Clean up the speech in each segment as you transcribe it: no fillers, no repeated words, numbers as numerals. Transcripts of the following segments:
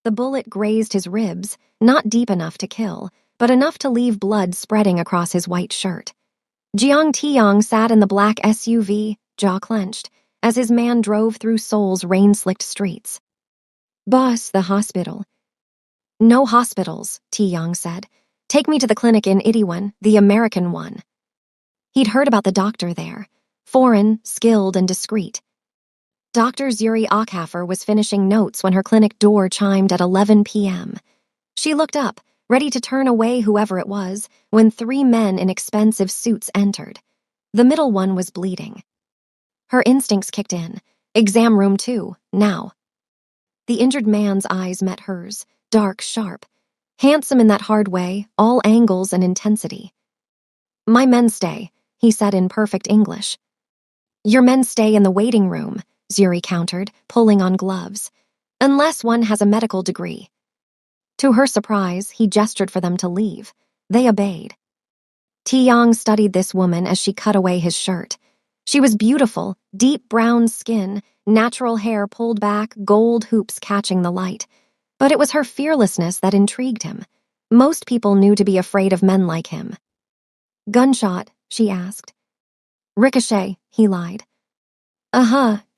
The bullet grazed his ribs, not deep enough to kill, but enough to leave blood spreading across his white shirt. Jiang Tiang sat in the black SUV, jaw clenched, as his man drove through Seoul's rain-slicked streets. "Boss, the hospital." "No hospitals," Tiang said. "Take me to the clinic in Itaewon, the American one." He'd heard about the doctor there. Foreign, skilled, and discreet. Dr. Zuri Akhafer was finishing notes when her clinic door chimed at 11 p.m. She looked up, ready to turn away whoever it was, when 3 men in expensive suits entered. The middle one was bleeding. Her instincts kicked in. Exam room 2, now. The injured man's eyes met hers, dark, sharp. Handsome in that hard way, all angles and intensity. "My men stay," he said in perfect English. "Your men stay in the waiting room," Zuri countered, pulling on gloves. "Unless one has a medical degree." To her surprise, he gestured for them to leave. They obeyed. Tiang studied this woman as she cut away his shirt. She was beautiful, deep brown skin, natural hair pulled back, gold hoops catching the light. But it was her fearlessness that intrigued him. Most people knew to be afraid of men like him. "Gunshot?" she asked. "Ricochet," he lied.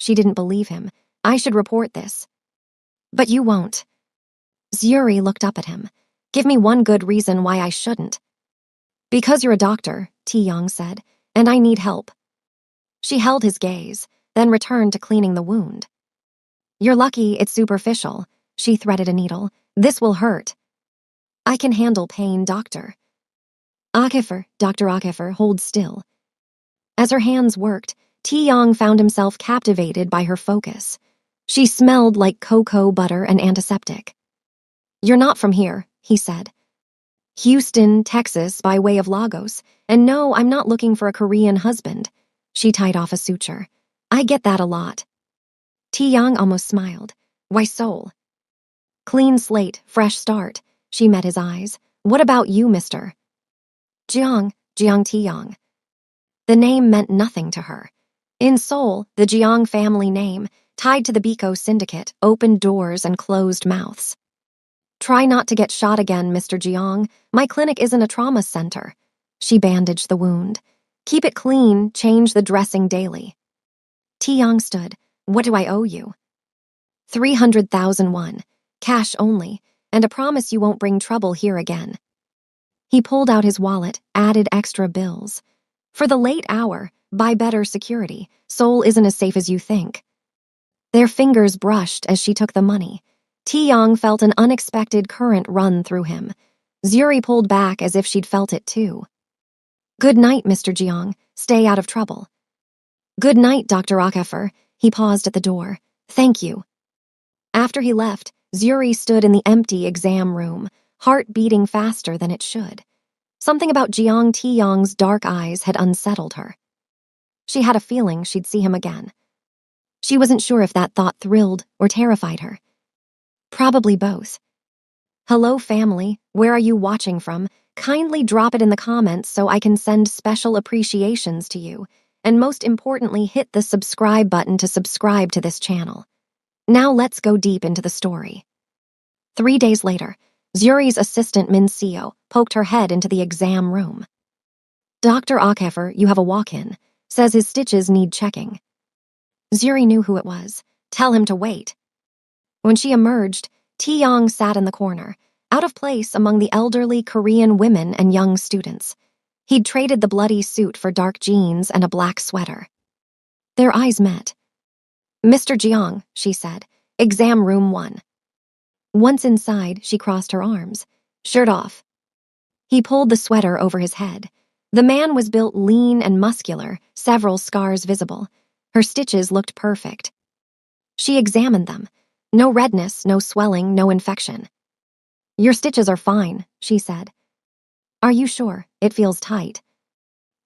She didn't believe him. "I should report this." "But you won't." Zuri looked up at him. "Give me one good reason why I shouldn't." "Because you're a doctor," Tiang said, "and I need help." She held his gaze, then returned to cleaning the wound. "You're lucky it's superficial," she threaded a needle. "This will hurt." "I can handle pain, doctor." Dr. Akhafer, hold still." As her hands worked, Tiang found himself captivated by her focus. She smelled like cocoa butter and antiseptic. "You're not from here," he said. "Houston, Texas, by way of Lagos. And no, I'm not looking for a Korean husband." She tied off a suture. "I get that a lot." Tiang almost smiled. "Why Seoul?" "Clean slate, fresh start." She met his eyes. "What about you, mister?" Jiang Tiang. The name meant nothing to her. In Seoul, the Jiang family name, tied to the Biko syndicate, opened doors and closed mouths. "Try not to get shot again, Mr. Jiang. My clinic isn't a trauma center." She bandaged the wound. "Keep it clean, change the dressing daily." Tiang stood. "What do I owe you?" 300,000 won, cash only, and a promise you won't bring trouble here again. He pulled out his wallet, added extra bills. "For the late hour, buy better security. Seoul isn't as safe as you think." Their fingers brushed as she took the money. Tiang felt an unexpected current run through him. Zuri pulled back as if she'd felt it too. "Good night, Mr. Jiang. Stay out of trouble." "Good night, Dr. Akhafer." He paused at the door. "Thank you." After he left, Zuri stood in the empty exam room, heart beating faster than it should. Something about Jiang Tiang's dark eyes had unsettled her. She had a feeling she'd see him again. She wasn't sure if that thought thrilled or terrified her. Probably both. Hello, family. Where are you watching from? Kindly drop it in the comments so I can send special appreciations to you. And most importantly, hit the subscribe button to subscribe to this channel. Now let's go deep into the story. 3 days later, Zuri's assistant Min Seo poked her head into the exam room. "Dr. Akhafer, you have a walk-in. Says his stitches need checking." Zuri knew who it was. "Tell him to wait." When she emerged, Tiang sat in the corner, out of place among the elderly Korean women and young students. He'd traded the bloody suit for dark jeans and a black sweater. Their eyes met. "Mr. Jiang," she said, "exam room 1. Once inside, she crossed her arms. "Shirt off." He pulled the sweater over his head. The man was built lean and muscular, several scars visible. Her stitches looked perfect. She examined them. No redness, no swelling, no infection. "Your stitches are fine," she said. "Are you sure? It feels tight."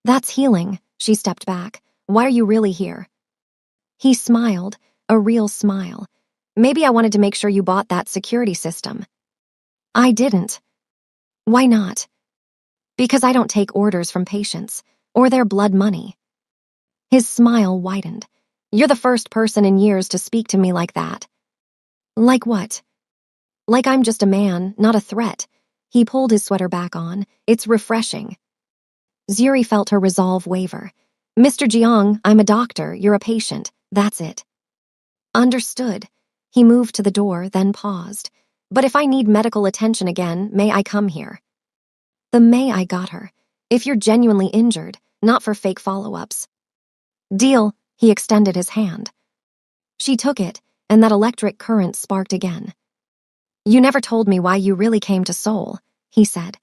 "That's healing." She stepped back. "Why are you really here?" He smiled, a real smile. "Maybe I wanted to make sure you bought that security system." "I didn't." "Why not?" "Because I don't take orders from patients, or their blood money." His smile widened. "You're the first person in years to speak to me like that." "Like what?" Like I'm just a man, not a threat. He pulled his sweater back on. It's refreshing. Zuri felt her resolve waver. Mr. Jiang, I'm a doctor, you're a patient. That's it. Understood. He moved to the door, then paused. But if I need medical attention again, may I come here? The may I got her. If you're genuinely injured, not for fake follow-ups. Deal, he extended his hand. She took it, and that electric current sparked again. You never told me why you really came to Seoul, he said.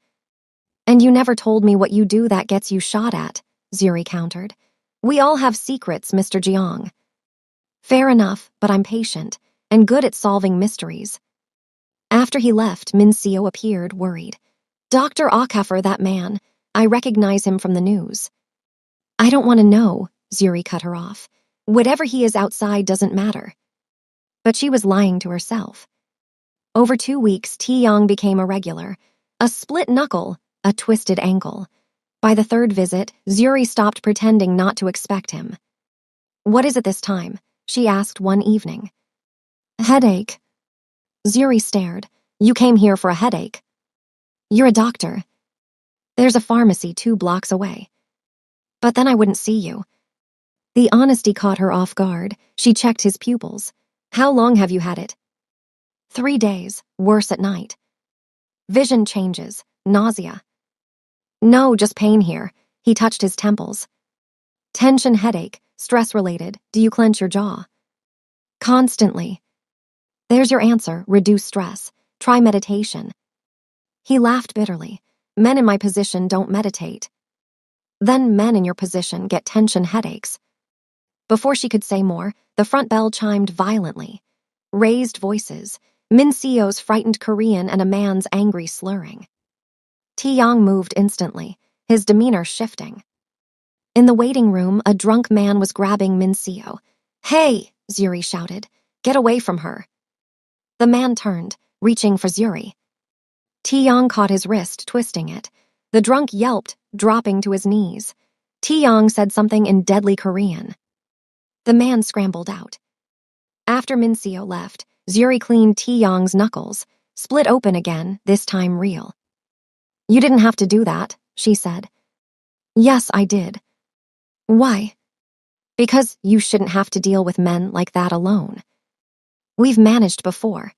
And you never told me what you do that gets you shot at, Zuri countered. We all have secrets, Mr. Jiang. Fair enough, but I'm patient, and good at solving mysteries. After he left, Min Seo appeared, worried. Dr. Akafer, that man. I recognize him from the news. I don't want to know, Zuri cut her off. Whatever he is outside doesn't matter. But she was lying to herself. Over 2 weeks, Taeyong became a regular. A split knuckle, a twisted ankle. By the third visit, Zuri stopped pretending not to expect him. What is it this time? She asked one evening. Headache. Zuri stared. You came here for a headache. You're a doctor. There's a pharmacy 2 blocks away. But then I wouldn't see you. The honesty caught her off guard. She checked his pupils. How long have you had it? 3 days, worse at night. Vision changes, nausea. No, just pain here. He touched his temples. Tension, headache, stress-related. Do you clench your jaw? Constantly. There's your answer, reduce stress. Try meditation. He laughed bitterly. Men in my position don't meditate. Then men in your position get tension headaches. Before she could say more, the front bell chimed violently. Raised voices, Min Seo's frightened Korean and a man's angry slurring. Taeyong moved instantly, his demeanor shifting. In the waiting room, a drunk man was grabbing Min Seo. Hey, Zuri shouted. Get away from her. The man turned, reaching for Zuri. Taeyong caught his wrist, twisting it. The drunk yelped, dropping to his knees. Taeyong said something in deadly Korean. The man scrambled out. After Min Seo left, Zuri cleaned Taeyong's knuckles, split open again, this time real. You didn't have to do that, she said. Yes, I did. Why? Because you shouldn't have to deal with men like that alone. We've managed before.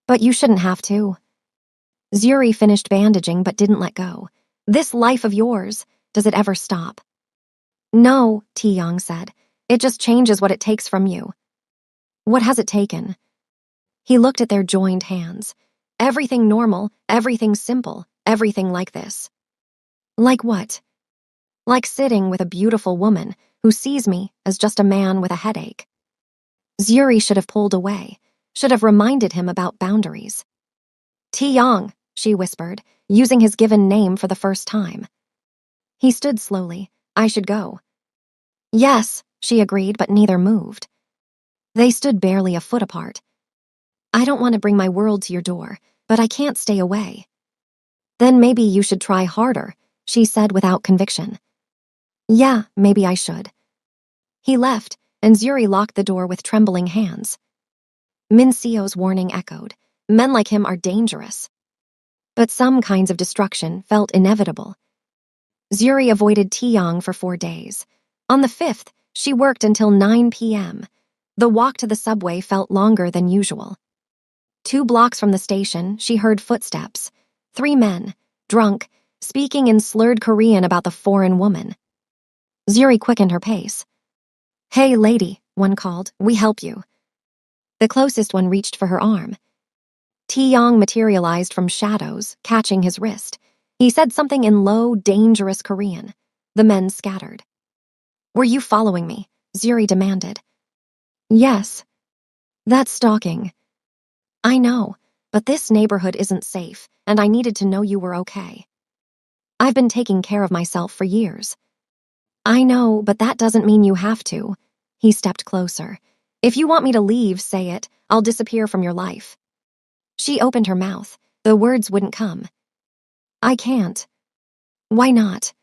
But you shouldn't have to. Zuri finished bandaging but didn't let go. This life of yours, does it ever stop? No, Taeyong said. It just changes what it takes from you. What has it taken? He looked at their joined hands. Everything normal, everything simple, everything like this. Like what? Like sitting with a beautiful woman who sees me as just a man with a headache. Zuri should have pulled away, should have reminded him about boundaries. Taeyong, she whispered, using his given name for the first time. He stood slowly. I should go. Yes, she agreed, but neither moved. They stood barely a foot apart. I don't want to bring my world to your door, but I can't stay away. Then maybe you should try harder, she said without conviction. Yeah, maybe I should. He left, and Zuri locked the door with trembling hands. Min Seo's warning echoed. Men like him are dangerous. But some kinds of destruction felt inevitable. Zuri avoided Taeyong for 4 days. On the 5th, she worked until 9 p.m. The walk to the subway felt longer than usual. 2 blocks from the station, she heard footsteps. 3 men, drunk, speaking in slurred Korean about the foreign woman. Zuri quickened her pace. Hey, lady, one called, we help you. The closest one reached for her arm. Taeyong materialized from shadows, catching his wrist. He said something in low, dangerous Korean. The men scattered. Were you following me? Zuri demanded. Yes. That's stalking. I know, but this neighborhood isn't safe, and I needed to know you were okay. I've been taking care of myself for years. I know, but that doesn't mean you have to. He stepped closer. If you want me to leave, say it. I'll disappear from your life. She opened her mouth. The words wouldn't come. I can't. Why not?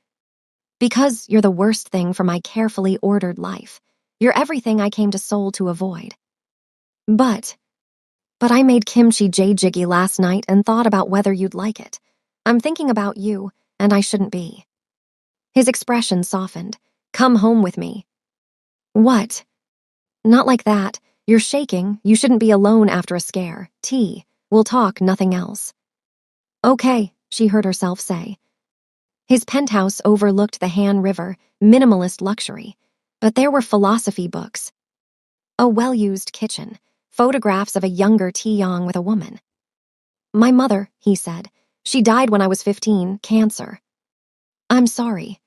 Because you're the worst thing for my carefully ordered life. You're everything I came to Seoul to avoid. But But I made kimchi jjigae last night and thought about whether you'd like it. I'm thinking about you, and I shouldn't be. His expression softened. Come home with me. What? Not like that. You're shaking. You shouldn't be alone after a scare. Tea. We'll talk, nothing else. Okay, she heard herself say. His penthouse overlooked the Han River, minimalist luxury. But there were philosophy books, a well-used kitchen, photographs of a younger Taeyong with a woman. My mother, he said. She died when I was 15, cancer. I'm sorry.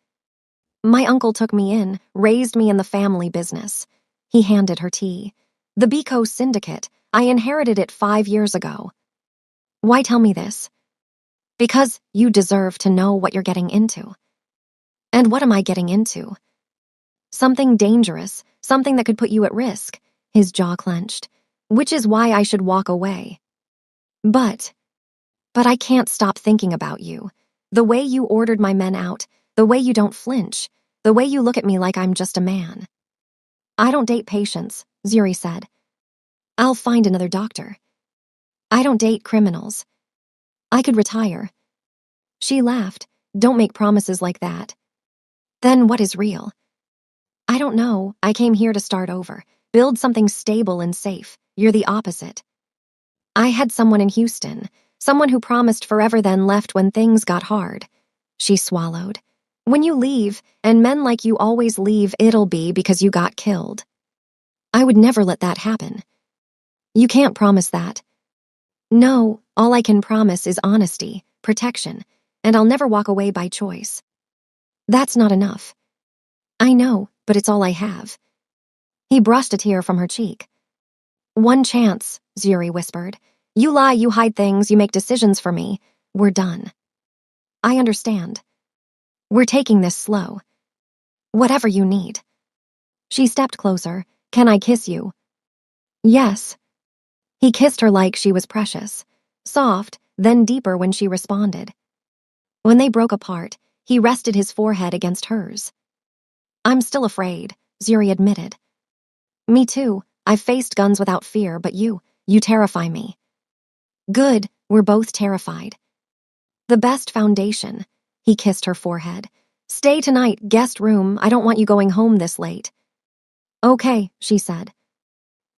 My uncle took me in, raised me in the family business. He handed her tea. The Biko Syndicate. I inherited it 5 years ago. Why tell me this? Because you deserve to know what you're getting into. And what am I getting into? Something dangerous, something that could put you at risk. His jaw clenched. Which is why I should walk away. But I can't stop thinking about you. The way you ordered my men out, the way you don't flinch, the way you look at me like I'm just a man. I don't date patients, Zuri said. I'll find another doctor. I don't date criminals. I could retire. She laughed. Don't make promises like that. Then what is real? I don't know. I came here to start over. Build something stable and safe. You're the opposite. I had someone in Houston, someone who promised forever then left when things got hard. She swallowed. When you leave, and men like you always leave, it'll be because you got killed. I would never let that happen. You can't promise that. No, all I can promise is honesty, protection, and I'll never walk away by choice. That's not enough. I know, but it's all I have. He brushed a tear from her cheek. One chance, Zuri whispered. You lie, you hide things, you make decisions for me. We're done. I understand. We're taking this slow. Whatever you need. She stepped closer. Can I kiss you? Yes. He kissed her like she was precious. Soft, then deeper when she responded. When they broke apart, he rested his forehead against hers. I'm still afraid, Zuri admitted. Me too. I've faced guns without fear, but you terrify me. Good, we're both terrified. The best foundation. He kissed her forehead. Stay tonight, guest room. I don't want you going home this late. Okay, she said.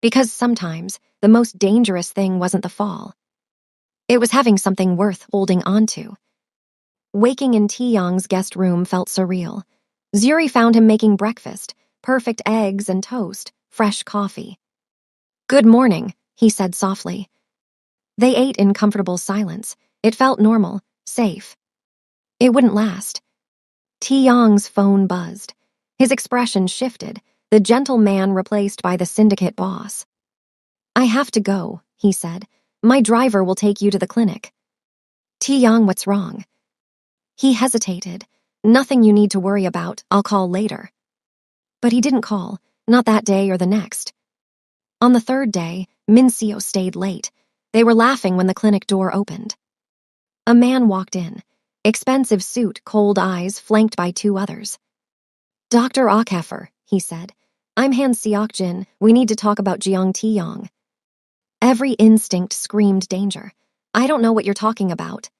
Because sometimes the most dangerous thing wasn't the fall. It was having something worth holding on to. Waking in Taeyong's guest room felt surreal. Zuri found him making breakfast, perfect eggs and toast, fresh coffee. Good morning, he said softly. They ate in comfortable silence. It felt normal, safe. It wouldn't last. Taeyong's phone buzzed. His expression shifted, the gentle man replaced by the syndicate boss. I have to go, he said. My driver will take you to the clinic. Taeyong, what's wrong? He hesitated. Nothing you need to worry about, I'll call later. But he didn't call, not that day or the next. On the third day, Minseo stayed late. They were laughing when the clinic door opened. A man walked in. Expensive suit, cold eyes, flanked by 2 others. Dr. Ockeffer, he said. I'm Han Seok-jin. We need to talk about Jeong Taeyong. Every instinct screamed danger. I don't know what you're talking about.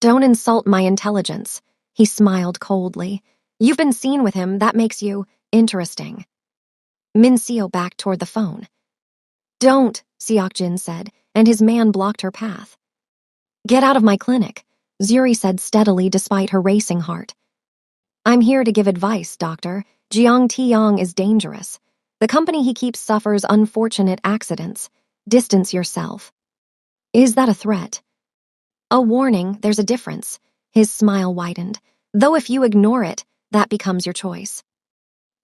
Don't insult my intelligence. He smiled coldly. You've been seen with him, that makes you interesting. Minseo backed toward the phone. Don't, Seok-jin said, and his man blocked her path. Get out of my clinic, Zuri said steadily despite her racing heart. I'm here to give advice, doctor. Jeong Taeyong is dangerous. The company he keeps suffers unfortunate accidents. Distance yourself. Is that a threat? A warning, there's a difference. His smile widened. Though if you ignore it, that becomes your choice.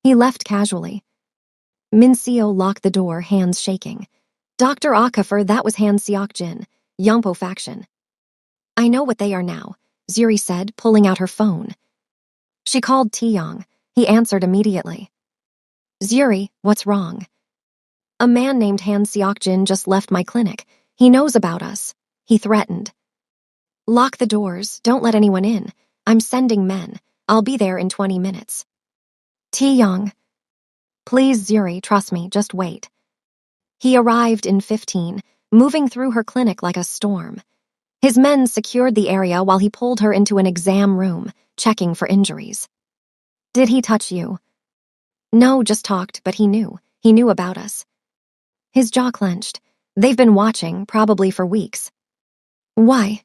He left casually. Minseo locked the door, hands shaking. Dr. Ockeffer, that was Han Seok-jin, Yongpo faction. I know what they are now, Zuri said, pulling out her phone. She called Taeyong. He answered immediately. Zuri, what's wrong? A man named Han Seok-jin just left my clinic. He knows about us. He threatened. Lock the doors, don't let anyone in. I'm sending men. I'll be there in 20 minutes. Taeyong. Please, Zuri, trust me, just wait. He arrived in 15, moving through her clinic like a storm. His men secured the area while he pulled her into an exam room, checking for injuries. "Did he touch you?" "No, just talked, but he knew. He knew about us." His jaw clenched. "They've been watching, probably for weeks." "Why?"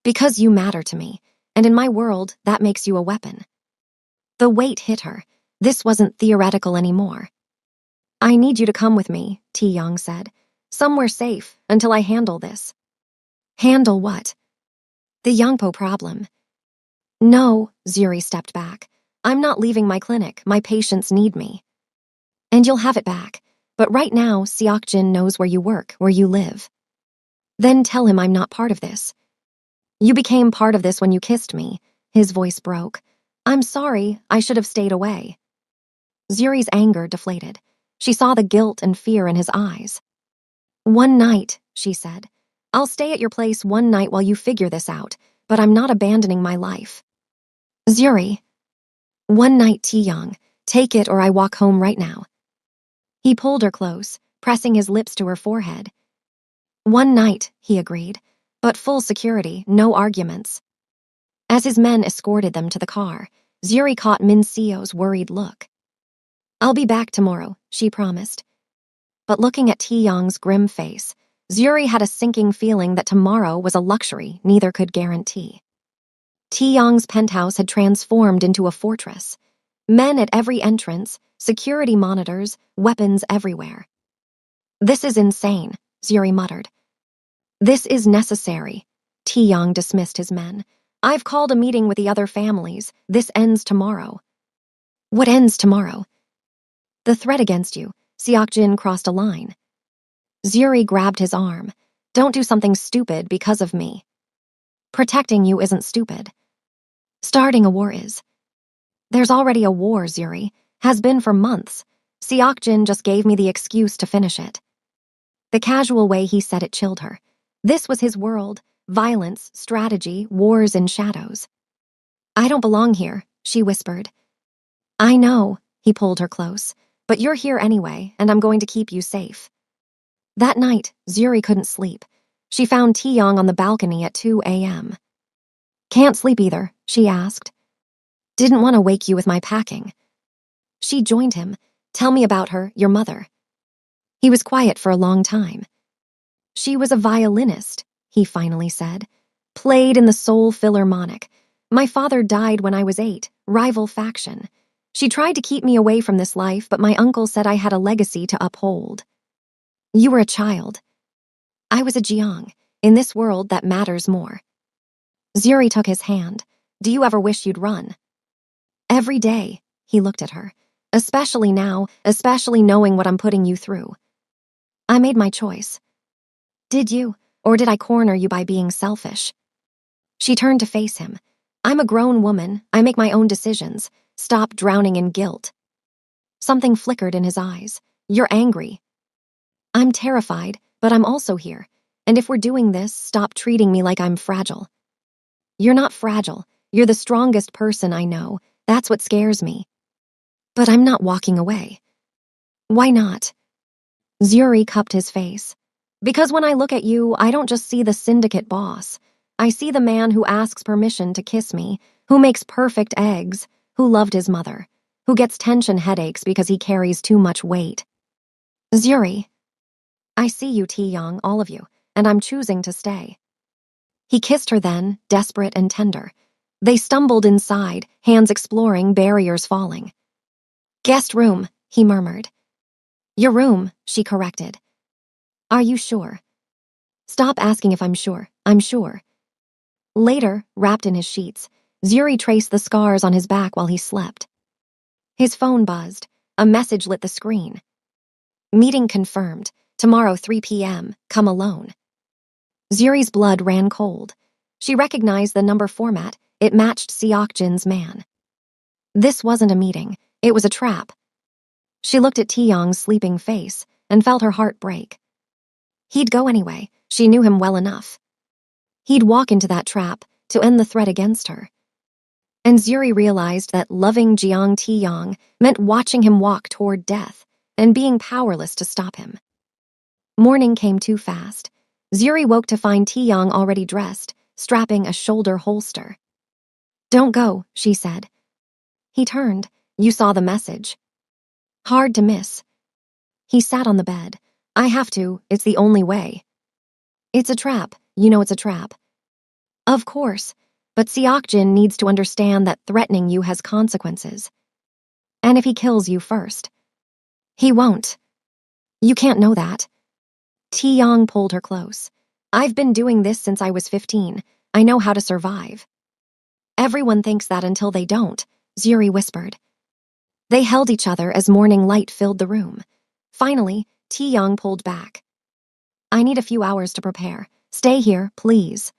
"Because you matter to me, and in my world, that makes you a weapon." The weight hit her. This wasn't theoretical anymore. "I need you to come with me," Tae-young said. "Somewhere safe, until I handle this." "Handle what?" "The Yangpo problem." "No," Zuri stepped back. "I'm not leaving my clinic. My patients need me." "And you'll have it back. But right now, Seokjin knows where you work, where you live." "Then tell him I'm not part of this." "You became part of this when you kissed me." His voice broke. "I'm sorry, I should have stayed away." Zuri's anger deflated. She saw the guilt and fear in his eyes. "One night," she said. "I'll stay at your place one night while you figure this out, but I'm not abandoning my life." "Zuri." "One night, Tae-young. Take it or I walk home right now." He pulled her close, pressing his lips to her forehead. "One night," he agreed, "but full security, no arguments." As his men escorted them to the car, Zuri caught Min Seo's worried look. "I'll be back tomorrow," she promised. But looking at Tae-young's grim face, Zuri had a sinking feeling that tomorrow was a luxury neither could guarantee. Tae-young's penthouse had transformed into a fortress. Men at every entrance, security monitors, weapons everywhere. "This is insane," Zuri muttered. "This is necessary." Tae-young dismissed his men. "I've called a meeting with the other families. This ends tomorrow." "What ends tomorrow?" "The threat against you." Seokjin crossed a line. Zuri grabbed his arm. "Don't do something stupid because of me." "Protecting you isn't stupid." "Starting a war is." "There's already a war, Zuri. Has been for months. Seokjin just gave me the excuse to finish it." The casual way he said it chilled her. This was his world. Violence, strategy, wars in shadows. "I don't belong here," she whispered. "I know," he pulled her close. "But you're here anyway, and I'm going to keep you safe." That night, Zuri couldn't sleep. She found Tae-young on the balcony at 2 a.m. "Can't sleep either," she asked. "Didn't want to wake you with my packing." She joined him. "Tell me about her, your mother." He was quiet for a long time. "She was a violinist," he finally said. "Played in the Seoul Philharmonic. My father died when I was 8, rival faction. She tried to keep me away from this life, but my uncle said I had a legacy to uphold." "You were a child." "I was a Jeong. In this world, that matters more." Zuri took his hand. "Do you ever wish you'd run?" "Every day," he looked at her. "Especially now, especially knowing what I'm putting you through." "I made my choice." "Did you? Or did I corner you by being selfish?" She turned to face him. "I'm a grown woman. I make my own decisions. Stop drowning in guilt." Something flickered in his eyes. "You're angry." "I'm terrified, but I'm also here. And if we're doing this, stop treating me like I'm fragile." "You're not fragile. You're the strongest person I know. That's what scares me." "But I'm not walking away." "Why not?" Zuri cupped his face. "Because when I look at you, I don't just see the syndicate boss. I see the man who asks permission to kiss me, who makes perfect eggs, who loved his mother, who gets tension headaches because he carries too much weight." "Zuri." "I see you, Tae-young, all of you, and I'm choosing to stay." He kissed her then, desperate and tender. They stumbled inside, hands exploring, barriers falling. "Guest room," he murmured. "Your room," she corrected. "Are you sure?" "Stop asking if I'm sure. I'm sure." Later, wrapped in his sheets, Zuri traced the scars on his back while he slept. His phone buzzed. A message lit the screen. "Meeting confirmed. Tomorrow 3 p.m. Come alone." Zuri's blood ran cold. She recognized the number format. It matched Seokjin's man. This wasn't a meeting. It was a trap. She looked at Tae-young's sleeping face and felt her heart break. He'd go anyway. She knew him well enough. He'd walk into that trap to end the threat against her. And Zuri realized that loving Jeong Tae-young meant watching him walk toward death and being powerless to stop him. Morning came too fast. Zuri woke to find Taeyong already dressed, strapping a shoulder holster. "Don't go," she said. He turned. "You saw the message." "Hard to miss." He sat on the bed. "I have to. It's the only way." "It's a trap. You know it's a trap." "Of course. But Seokjin needs to understand that threatening you has consequences. And if he kills you first." "He won't." "You can't know that." Taeyong pulled her close. "I've been doing this since I was 15. I know how to survive." "Everyone thinks that until they don't," Zuri whispered. They held each other as morning light filled the room. Finally, Taeyong pulled back. "I need a few hours to prepare. Stay here, please."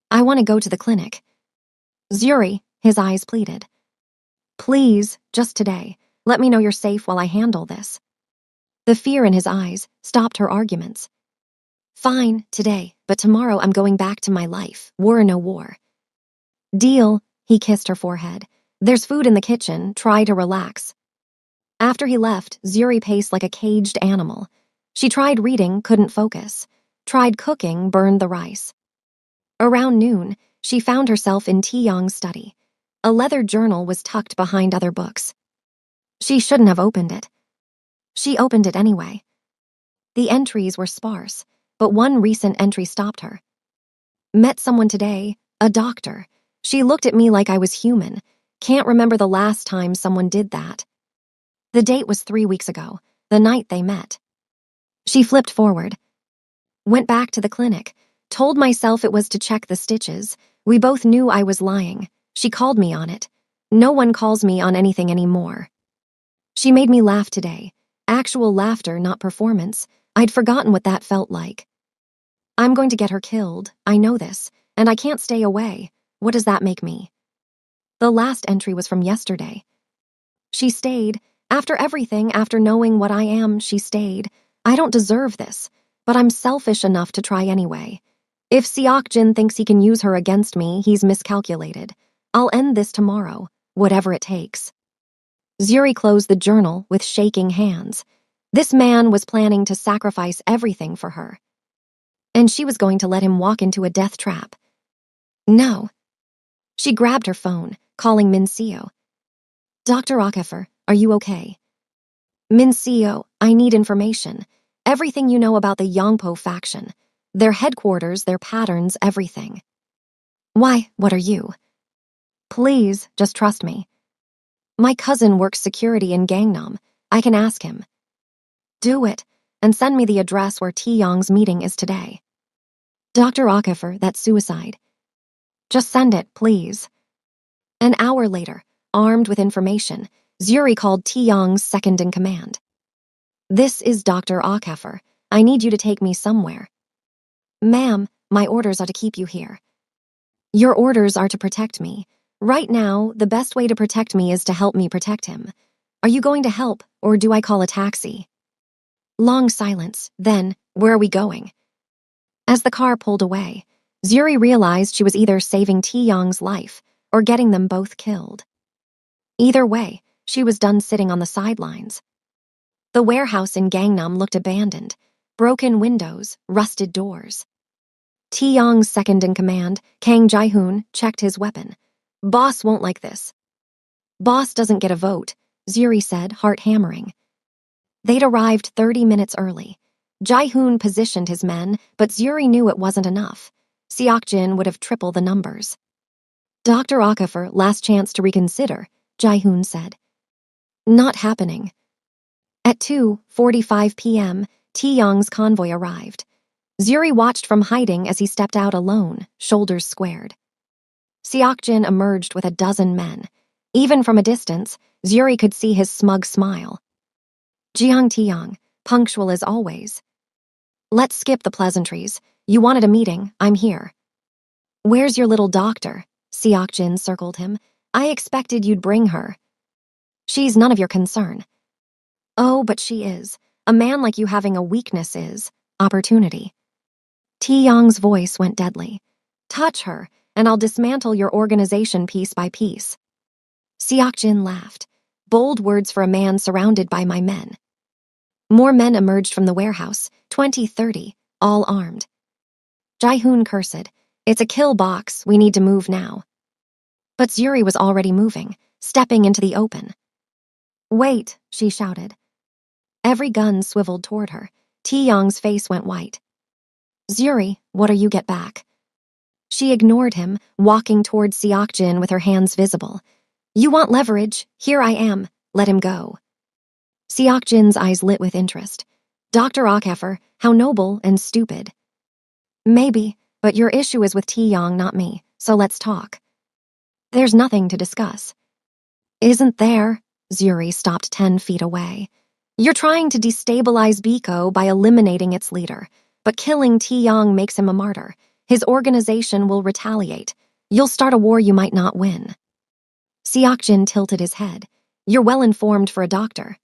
"I want to go to the clinic." "Zuri," his eyes pleaded. "Please, just today. Let me know you're safe while I handle this." The fear in his eyes stopped her arguments. "Fine, today, but tomorrow I'm going back to my life, war or no war." "Deal," he kissed her forehead. "There's food in the kitchen, try to relax." After he left, Zuri paced like a caged animal. She tried reading, couldn't focus. Tried cooking, burned the rice. Around noon, she found herself in Taeyong's study. A leather journal was tucked behind other books. She shouldn't have opened it. She opened it anyway. The entries were sparse, but one recent entry stopped her. "Met someone today, a doctor. She looked at me like I was human. Can't remember the last time someone did that." The date was 3 weeks ago, the night they met. She flipped forward. "Went back to the clinic. Told myself it was to check the stitches. We both knew I was lying. She called me on it. No one calls me on anything anymore." She made me laugh today. Actual laughter, not performance. I'd forgotten what that felt like. "I'm going to get her killed. I know this. And I can't stay away. What does that make me?" The last entry was from yesterday. She stayed. After everything, after knowing what I am, she stayed. "I don't deserve this, but I'm selfish enough to try anyway. If Seokjin thinks he can use her against me, he's miscalculated. I'll end this tomorrow, whatever it takes." Zuri closed the journal with shaking hands. This man was planning to sacrifice everything for her. And she was going to let him walk into a death trap. No. She grabbed her phone, calling Min Seo. "Dr. Akafer, are you okay?" "Min Seo, I need information. Everything you know about the Yongpo faction. Their headquarters, their patterns, everything." "Why, what are you?" "Please, just trust me. My cousin works security in Gangnam. I can ask him." "Do it, and send me the address where Taeyong's meeting is today." "Dr. Akafer, that's suicide." "Just send it, please." An hour later, armed with information, Zuri called Taeyong's second-in-command. "This is Dr. Akafer. I need you to take me somewhere." "Ma'am, my orders are to keep you here." "Your orders are to protect me. Right now, the best way to protect me is to help me protect him. Are you going to help, or do I call a taxi?" Long silence. Then, "Where are we going?" As the car pulled away, Zuri realized she was either saving Taeyong's life or getting them both killed. Either way, she was done sitting on the sidelines. The warehouse in Gangnam looked abandoned. Broken windows, rusted doors. Taeyong's second-in-command, Kang Jae-hoon, checked his weapon. "Boss won't like this." "Boss doesn't get a vote," Zuri said, heart hammering. They'd arrived 30 minutes early. Jae-hoon positioned his men, but Zuri knew it wasn't enough. Seokjin would have tripled the numbers. "Dr. Akafer, last chance to reconsider," Jae-hoon said. "Not happening." At 2:45 p.m., Taeyong's convoy arrived. Zuri watched from hiding as he stepped out alone, shoulders squared. Seokjin emerged with a dozen men. Even from a distance, Zuri could see his smug smile. "Jiang Taeyong, punctual as always." "Let's skip the pleasantries. You wanted a meeting, I'm here." "Where's your little doctor?" Seokjin circled him. "I expected you'd bring her." "She's none of your concern." "Oh, but she is. A man like you having a weakness is opportunity." Taeyong's voice went deadly. "Touch her, and I'll dismantle your organization piece by piece." Seokjin laughed. "Bold words for a man surrounded by my men." More men emerged from the warehouse, 20-30, all armed. Jae-hoon cursed. It's a kill box, we need to move now. But Zuri was already moving, stepping into the open. Wait, she shouted. Every gun swiveled toward her. Taeyong's face went white. Zuri, what'll you get back? She ignored him, walking toward Seokjin with her hands visible. You want leverage? Here I am. Let him go. Seokjin's eyes lit with interest. Dr. Ockeffer, how noble and stupid. Maybe, but your issue is with Taeyong, not me, so let's talk. There's nothing to discuss. Isn't there? Zuri stopped 10 feet away. You're trying to destabilize Biko by eliminating its leader, but killing Taeyong makes him a martyr. His organization will retaliate. You'll start a war you might not win. Seokjin tilted his head. You're well informed for a doctor.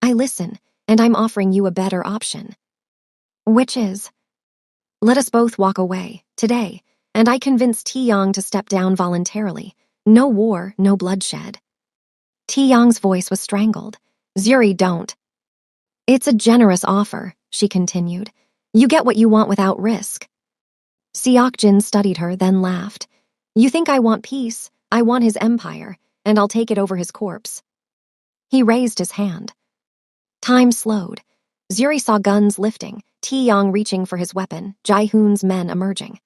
I listen, and I'm offering you a better option. Which is? Let us both walk away, today, and I convince Taeyong to step down voluntarily. No war, no bloodshed. Taeyong's voice was strangled. Zuri, don't. It's a generous offer, she continued. You get what you want without risk. Seokjin studied her, then laughed. You think I want peace? I want his empire, and I'll take it over his corpse. He raised his hand. Time slowed. Zuri saw guns lifting, Taeyong reaching for his weapon, Jae-hoon's men emerging.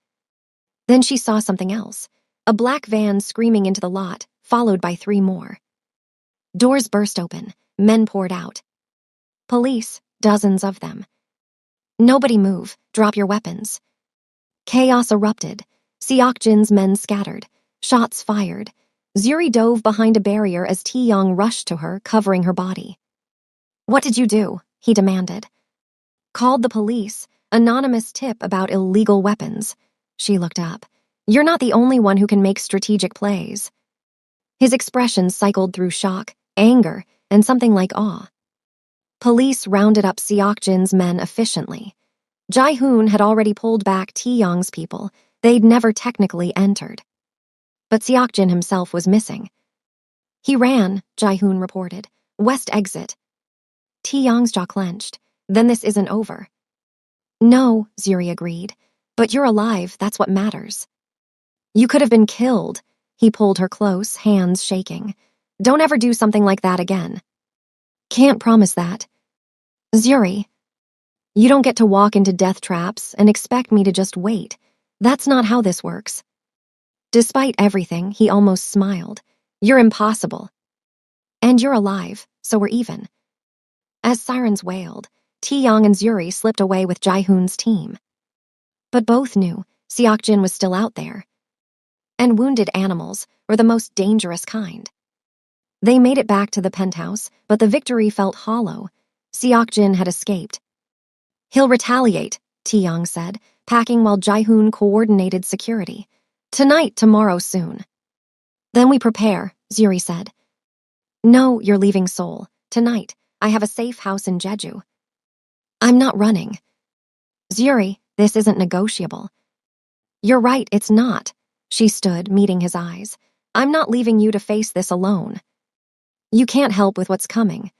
Then she saw something else. A black van screaming into the lot, followed by 3 more. Doors burst open. Men poured out. Police, dozens of them. Nobody move. Drop your weapons. Chaos erupted. Seokjin's men scattered. Shots fired. Zuri dove behind a barrier as Taeyong rushed to her, covering her body. What did you do? He demanded. Called the police. Anonymous tip about illegal weapons. She looked up. You're not the only one who can make strategic plays. His expression cycled through shock, anger, and something like awe. Police rounded up Seokjin's men efficiently. Jae-hoon had already pulled back Taeyong's people. They'd never technically entered. But Seokjin himself was missing. He ran, Jae-hoon reported. West exit. Taeyong's jaw clenched. Then this isn't over. No, Zuri agreed. But you're alive, that's what matters. You could have been killed. He pulled her close, hands shaking. Don't ever do something like that again. Can't promise that. Zuri, you don't get to walk into death traps and expect me to just wait. That's not how this works. Despite everything, he almost smiled. You're impossible. And you're alive, so we're even. As sirens wailed, Taeyong and Zuri slipped away with Jae-hoon's team. But both knew Seokjin was still out there. And wounded animals were the most dangerous kind. They made it back to the penthouse, but the victory felt hollow. Seokjin had escaped. He'll retaliate, Taeyong said, packing while Jae-hoon coordinated security. Tonight, tomorrow, soon. Then we prepare, Zuri said. No, you're leaving Seoul. Tonight, I have a safe house in Jeju. I'm not running. Zuri, this isn't negotiable. You're right, it's not. She stood, meeting his eyes. I'm not leaving you to face this alone. You can't help with what's coming.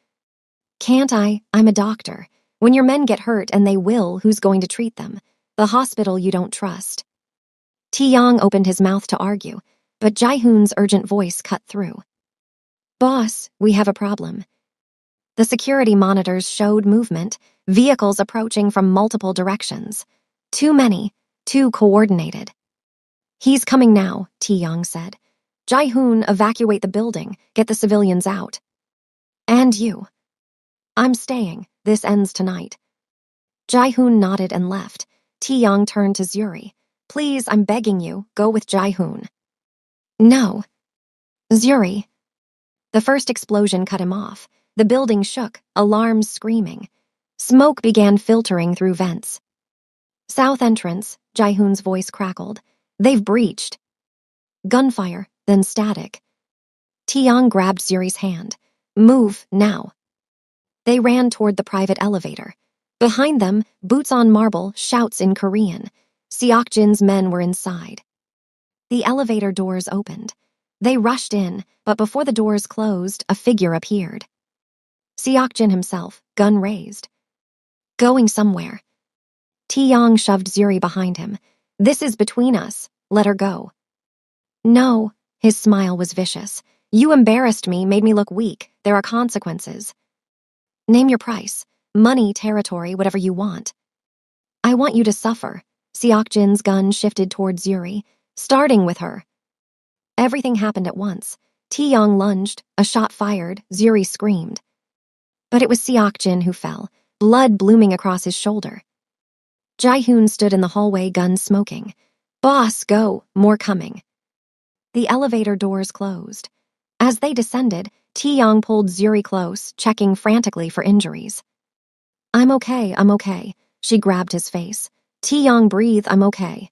Can't I? I'm a doctor. When your men get hurt, and they will, who's going to treat them? The hospital you don't trust. Taeyong opened his mouth to argue, but Jae-hoon's urgent voice cut through. Boss, we have a problem. The security monitors showed movement, vehicles approaching from multiple directions. Too many, too coordinated. He's coming now, Taeyong said. Jae-hoon, evacuate the building, get the civilians out. And you. I'm staying, this ends tonight. Jae-hoon nodded and left. Taeyong turned to Zuri. Please, I'm begging you, go with Jae-hoon. No. Zuri. The first explosion cut him off. The building shook, alarms screaming. Smoke began filtering through vents. South entrance, Jae-hoon's voice crackled. They've breached. Gunfire, then static. Taeyong grabbed Zuri's hand. Move, now. They ran toward the private elevator. Behind them, boots on marble, shouts in Korean. Seokjin's men were inside. The elevator doors opened. They rushed in, but before the doors closed, a figure appeared. Seokjin himself, gun raised. Going somewhere. Taeyong shoved Zuri behind him. This is between us. Let her go. No. His smile was vicious. You embarrassed me, made me look weak. There are consequences. Name your price. Money, territory, whatever you want. I want you to suffer. Seokjin's gun shifted towards Zuri, starting with her. Everything happened at once. Taeyong lunged, a shot fired, Zuri screamed. But it was Seokjin who fell, blood blooming across his shoulder. Jaehoon stood in the hallway, gun smoking. Boss, go, more coming. The elevator doors closed. As they descended, Taeyong pulled Zuri close, checking frantically for injuries. I'm okay. She grabbed his face. Taeyong, breathe, I'm okay.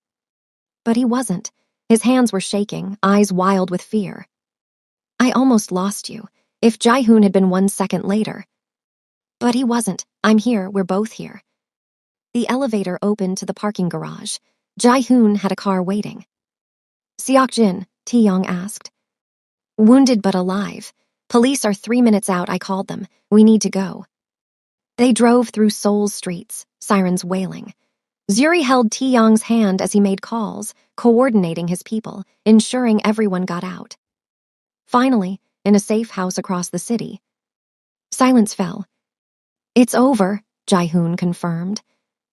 But he wasn't. His hands were shaking, eyes wild with fear. I almost lost you. If Jaehoon had been 1 second later. But he wasn't. I'm here, we're both here. The elevator opened to the parking garage. Jaehoon had a car waiting. Seokjin, Taeyong asked. Wounded but alive. Police are 3 minutes out, I called them. We need to go. They drove through Seoul's streets, sirens wailing. Zuri held Taeyong's hand as he made calls, coordinating his people, ensuring everyone got out. Finally, in a safe house across the city. Silence fell. It's over, Jaehoon confirmed.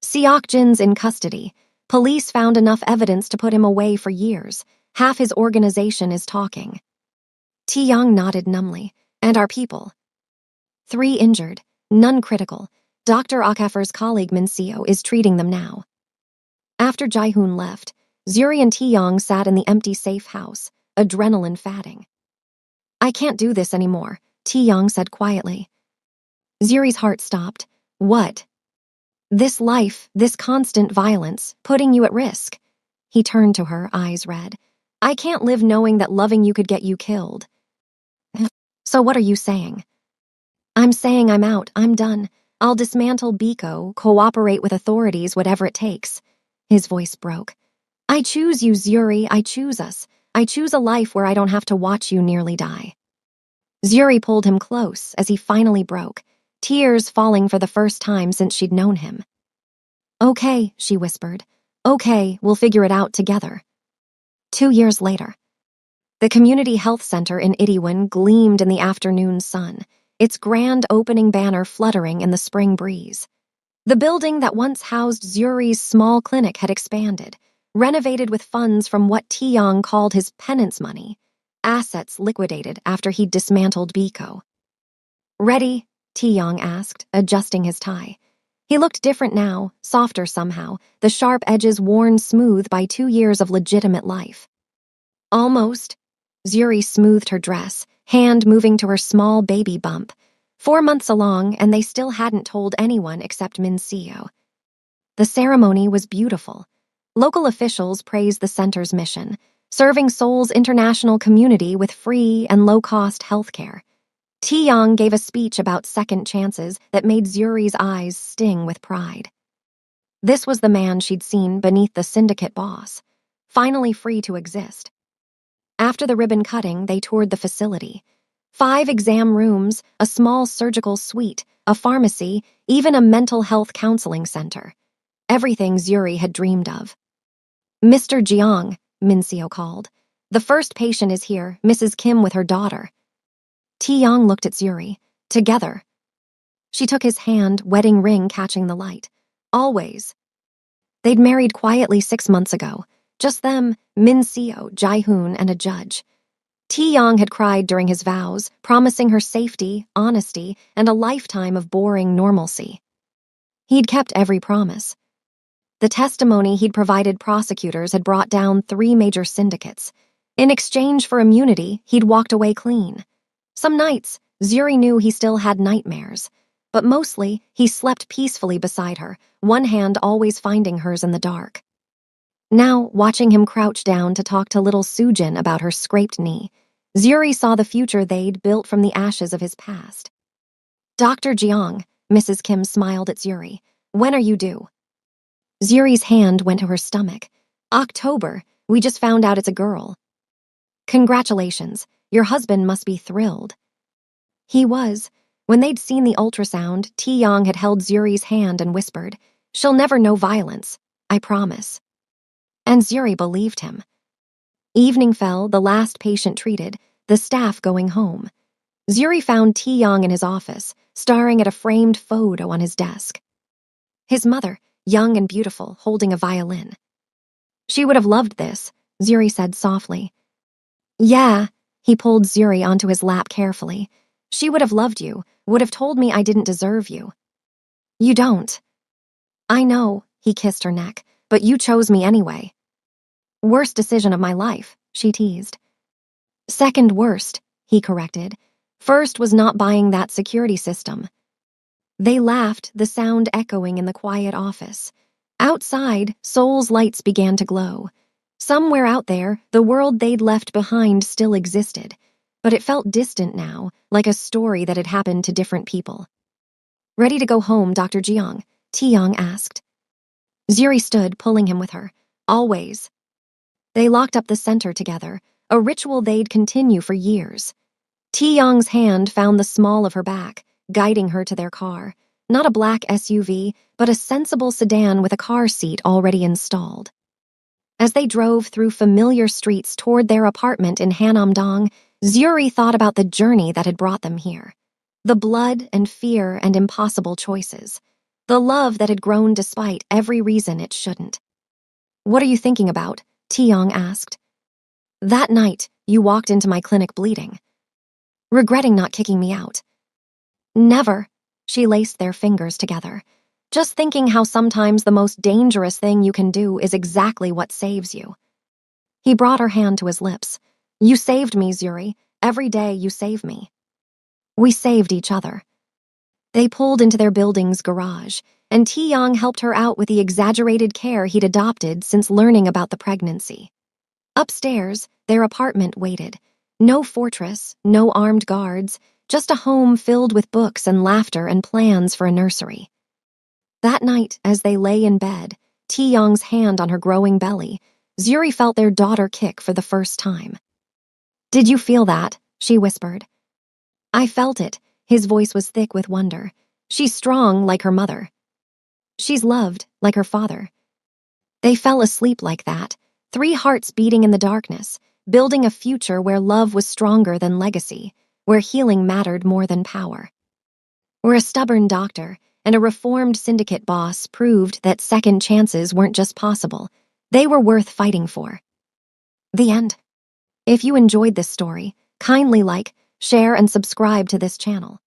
Seokjin's in custody. Police found enough evidence to put him away for years. Half his organization is talking. Taeyong nodded numbly. And our people? 3 injured, none critical. Dr. Okafer's colleague Min Seo is treating them now. After Jaehoon left, Zuri and Taeyong sat in the empty safe house, adrenaline fatting. I can't do this anymore, Taeyong said quietly. Zuri's heart stopped. What? This life, this constant violence, putting you at risk. He turned to her, eyes red. I can't live knowing that loving you could get you killed. So what are you saying? I'm saying I'm out, I'm done. I'll dismantle Biko, cooperate with authorities, whatever it takes. His voice broke. I choose you, Zuri, I choose us. I choose a life where I don't have to watch you nearly die. Zuri pulled him close as he finally broke, tears falling for the first time since she'd known him. Okay, she whispered. Okay, we'll figure it out together. 2 years later. The community health center in Itaewon gleamed in the afternoon sun, its grand opening banner fluttering in the spring breeze. The building that once housed Zuri's small clinic had expanded, renovated with funds from what Taeyong called his penance money, assets liquidated after he'd dismantled Biko. Ready? Taeyong asked, adjusting his tie. He looked different now, softer somehow, the sharp edges worn smooth by 2 years of legitimate life. Almost. Zuri smoothed her dress, hand moving to her small baby bump. 4 months along, and they still hadn't told anyone except Min Seo. The ceremony was beautiful. Local officials praised the center's mission, serving Seoul's international community with free and low-cost healthcare. Taeyong gave a speech about second chances that made Zuri's eyes sting with pride. This was the man she'd seen beneath the syndicate boss, finally free to exist. After the ribbon cutting, they toured the facility. 5 exam rooms, a small surgical suite, a pharmacy, even a mental health counseling center. Everything Zuri had dreamed of. Mr. Jeong, Min Seo called. The first patient is here, Mrs. Kim with her daughter. Taeyong looked at Zuri. Together. She took his hand, wedding ring catching the light. Always. They'd married quietly 6 months ago. Just them, Min Seo, Jaehoon, and a judge. Taeyong had cried during his vows, promising her safety, honesty, and a lifetime of boring normalcy. He'd kept every promise. The testimony he'd provided prosecutors had brought down 3 major syndicates. In exchange for immunity, he'd walked away clean. Some nights, Zuri knew he still had nightmares, but mostly he slept peacefully beside her, one hand always finding hers in the dark. Now, watching him crouch down to talk to little Soojin about her scraped knee, Zuri saw the future they'd built from the ashes of his past. Dr. Jeong, Mrs. Kim smiled at Zuri. When are you due? Zuri's hand went to her stomach. October. We just found out it's a girl. Congratulations. Your husband must be thrilled. He was. When they'd seen the ultrasound, Taeyong had held Zuri's hand and whispered, She'll never know violence, I promise. And Zuri believed him. Evening fell, the last patient treated, the staff going home. Zuri found Taeyong in his office, staring at a framed photo on his desk. His mother, young and beautiful, holding a violin. She would have loved this, Zuri said softly. Yeah, he pulled Zuri onto his lap carefully. She would have loved you, would have told me I didn't deserve you. You don't. I know, he kissed her neck, but you chose me anyway. Worst decision of my life, she teased. Second worst, he corrected. First was not buying that security system. They laughed, the sound echoing in the quiet office. Outside, Seoul's lights began to glow. Somewhere out there, the world they'd left behind still existed, but it felt distant now, like a story that had happened to different people. Ready to go home, Dr. Jiang? Taeyong asked. Zuri stood, pulling him with her. Always. They locked up the center together, a ritual they'd continue for years. Taeyong's hand found the small of her back, guiding her to their car. Not a black SUV, but a sensible sedan with a car seat already installed. As they drove through familiar streets toward their apartment in Hanamdong, Zuri thought about the journey that had brought them here. The blood and fear and impossible choices. The love that had grown despite every reason it shouldn't. What are you thinking about? Taeyong asked. That night, you walked into my clinic bleeding. Regretting not kicking me out. Never. She laced their fingers together. Just thinking how sometimes the most dangerous thing you can do is exactly what saves you. He brought her hand to his lips. You saved me, Zuri. Every day you save me. We saved each other. They pulled into their building's garage, and Taeyong helped her out with the exaggerated care he'd adopted since learning about the pregnancy. Upstairs, their apartment waited. No fortress, no armed guards, just a home filled with books and laughter and plans for a nursery. That night, as they lay in bed, Taeyong's hand on her growing belly, Zuri felt their daughter kick for the first time. Did you feel that? She whispered. I felt it. His voice was thick with wonder. She's strong like her mother. She's loved like her father. They fell asleep like that, 3 hearts beating in the darkness, building a future where love was stronger than legacy, where healing mattered more than power. Where a stubborn doctor and a reformed syndicate boss proved that second chances weren't just possible, they were worth fighting for. The end. If you enjoyed this story, kindly like, share, and subscribe to this channel.